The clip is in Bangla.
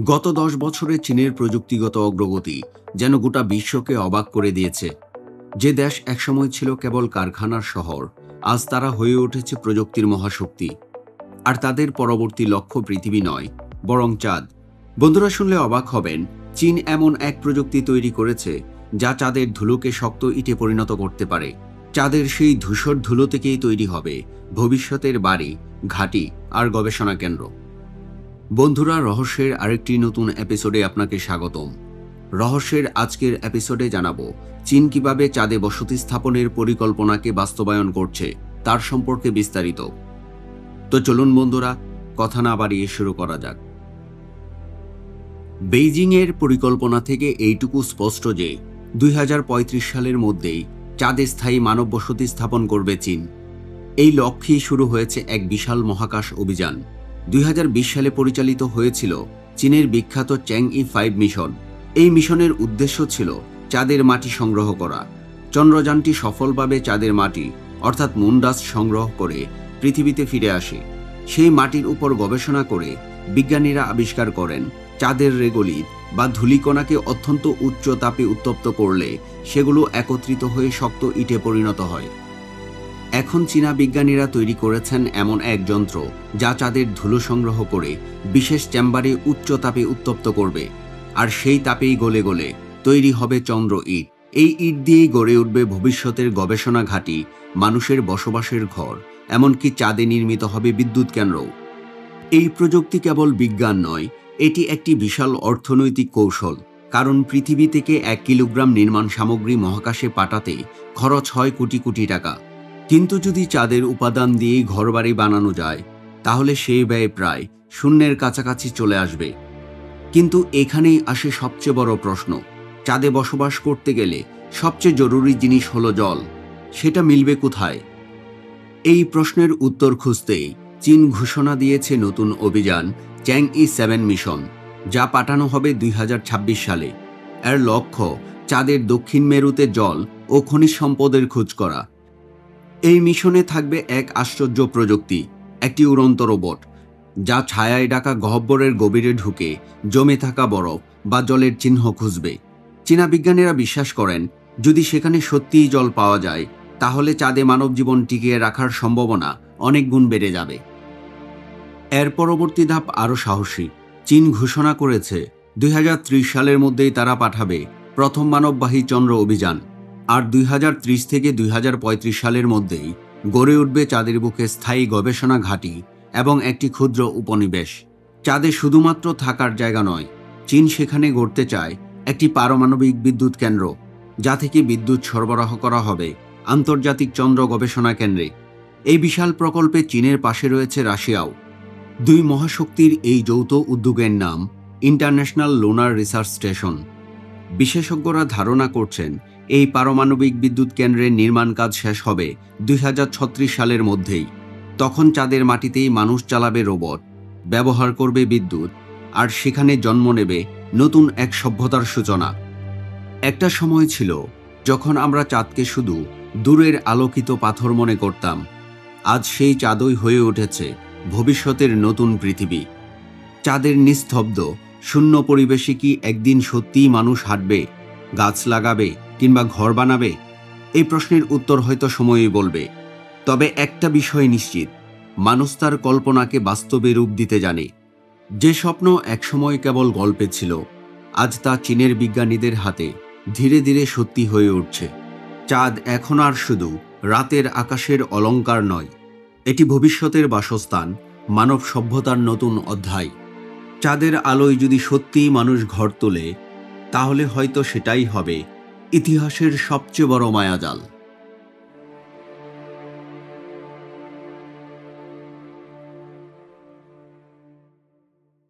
গত 10 বছরে চীনের প্রযুক্তিগত অগ্রগতি যেন গোটা বিশ্বকে অবাক করে দিয়েছে। যে দেশ একসময় ছিল কেবল কারখানার শহর, আজ তারা হয়ে উঠেছে প্রযুক্তির মহাশক্তি। আর তাদের পরবর্তী লক্ষ্য পৃথিবী নয়, বরং চাঁদ। বন্ধুরা, শুনলে অবাক হবেন, চীন এমন এক প্রযুক্তি তৈরি করেছে যা চাঁদের ধুলোকে শক্ত ইটে পরিণত করতে পারে। চাঁদের সেই ধূসর ধুলো থেকেই তৈরি হবে ভবিষ্যতের বাড়ি, ঘাঁটি আর গবেষণা কেন্দ্র। বন্ধুরা, রহস্যের আরেকটি নতুন এপিসোডে আপনাকে স্বাগতম। রহস্যের আজকের এপিসোডে জানাবো চীন কিভাবে চাঁদে বসতি স্থাপনের পরিকল্পনাকে বাস্তবায়ন করছে তার সম্পর্কে বিস্তারিত। তো চলুন বন্ধুরা, কথা না বাড়িয়ে শুরু করা যাক। বেইজিংয়ের পরিকল্পনা থেকে এইটুকু স্পষ্ট যে 2035 সালের মধ্যেই চাঁদে স্থায়ী মানব বসতি স্থাপন করবে চীন। এই লক্ষ্যেই শুরু হয়েছে এক বিশাল মহাকাশ অভিযান। 2020 সালে পরিচালিত হয়েছিল চীনের বিখ্যাত চ্যাংই-5 মিশন। এই মিশনের উদ্দেশ্য ছিল চাঁদের মাটি সংগ্রহ করা। চন্দ্রযানটি সফলভাবে চাঁদের মাটি অর্থাৎ মুন ডাস্ট সংগ্রহ করে পৃথিবীতে ফিরে আসে। সেই মাটির উপর গবেষণা করে বিজ্ঞানীরা আবিষ্কার করেন চাঁদের রেগোলিথ বা ধূলিকণাকে অত্যন্ত উচ্চ তাপে উত্তপ্ত করলে সেগুলো একত্রিত হয়ে শক্ত ইটে পরিণত হয়। এখন চীনা বিজ্ঞানীরা তৈরি করেছেন এমন এক যন্ত্র যা চাঁদের ধুলো সংগ্রহ করে বিশেষ চেম্বারে উচ্চ তাপে উত্তপ্ত করবে, আর সেই তাপেই গলে গলে তৈরি হবে চন্দ্র ইট। এই ইট দিয়েই গড়ে উঠবে ভবিষ্যতের গবেষণা ঘাঁটি, মানুষের বসবাসের ঘর, এমনকি চাঁদে নির্মিত হবে বিদ্যুৎ কেন্দ্রও। এই প্রযুক্তি কেবল বিজ্ঞান নয়, এটি একটি বিশাল অর্থনৈতিক কৌশল। কারণ পৃথিবী থেকে 1 কিলোগ্রাম নির্মাণ সামগ্রী মহাকাশে পাঠাতে খরচ হয় কোটি কোটি টাকা। কিন্তু যদি চাঁদের উপাদান দিয়েই ঘরবাড়ি বানানো যায়, তাহলে সেই ব্যয় প্রায় শূন্যের কাছাকাছি চলে আসবে। কিন্তু এখানেই আসে সবচেয়ে বড় প্রশ্ন। চাঁদে বসবাস করতে গেলে সবচেয়ে জরুরি জিনিস হলো জল। সেটা মিলবে কোথায়? এই প্রশ্নের উত্তর খুঁজতেই চীন ঘোষণা দিয়েছে নতুন অভিযান চ্যাংই-7 মিশন, যা পাঠানো হবে 2026 সালে। এর লক্ষ্য চাঁদের দক্ষিণ মেরুতে জল ও খনিজ সম্পদের খোঁজ করা। এই মিশনে থাকবে এক আশ্চর্য প্রযুক্তি, একটি উড়ন্ত রোবট যা ছায়ায় ঢাকা গহ্বরের গভীরে ঢুকে জমে থাকা বরফ বা জলের চিহ্ন খুঁজবে। চীনা বিজ্ঞানীরা বিশ্বাস করেন, যদি সেখানে সত্যিই জল পাওয়া যায়, তাহলে চাঁদে মানব জীবন টিকিয়ে রাখার সম্ভাবনা অনেক গুণ বেড়ে যাবে। এর পরবর্তী ধাপ আরও সাহসী। চীন ঘোষণা করেছে 2030 সালের মধ্যেই তারা পাঠাবে প্রথম মানববাহী চন্দ্র অভিযান। আর 2030 থেকে 2035 সালের মধ্যেই গড়ে উঠবে চাঁদের বুকে স্থায়ী গবেষণা ঘাঁটি এবং একটি ক্ষুদ্র উপনিবেশ। চাঁদে শুধুমাত্র থাকার জায়গা নয়, চীন সেখানে গড়তে চায় একটি পারমাণবিক বিদ্যুৎ কেন্দ্র, যা থেকে বিদ্যুৎ সরবরাহ করা হবে আন্তর্জাতিক চন্দ্র গবেষণা কেন্দ্রে। এই বিশাল প্রকল্পে চীনের পাশে রয়েছে রাশিয়াও। 2 মহাশক্তির এই যৌথ উদ্যোগের নাম ইন্টারন্যাশনাল লুনার রিসার্চ স্টেশন। বিশেষজ্ঞরা ধারণা করছেন এই পারমাণবিক বিদ্যুৎ কেন্দ্রের নির্মাণ কাজ শেষ হবে 2036 সালের মধ্যেই। তখন চাঁদের মাটিতেই মানুষ চালাবে রোবট, ব্যবহার করবে বিদ্যুৎ, আর সেখানে জন্ম নেবে নতুন এক সভ্যতার সূচনা। একটা সময় ছিল যখন আমরা চাঁদকে শুধু দূরের আলোকিত পাথর মনে করতাম। আজ সেই চাঁদই হয়ে উঠেছে ভবিষ্যতের নতুন পৃথিবী। চাঁদের নিস্তব্ধ শূন্য পরিবেশে কি একদিন সত্যিই মানুষ হাঁটবে, গাছ লাগাবে কিংবা ঘর বানাবে? এই প্রশ্নের উত্তর হয়তো সময়ই বলবে। তবে একটা বিষয় নিশ্চিত, মানুষ তার কল্পনাকে বাস্তবে রূপ দিতে জানে। যে স্বপ্ন একসময় কেবল গল্পে ছিল, আজ তা চীনের বিজ্ঞানীদের হাতে ধীরে ধীরে সত্যি হয়ে উঠছে। চাঁদ এখন আর শুধু রাতের আকাশের অলংকার নয়, এটি ভবিষ্যতের বাসস্থান, মানব সভ্যতার নতুন অধ্যায়। চাঁদের আলোয় যদি সত্যিই মানুষ ঘর তোলে, তাহলে হয়তো সেটাই হবে ইতিহাসের সবচেয়ে বড় মায়াজাল।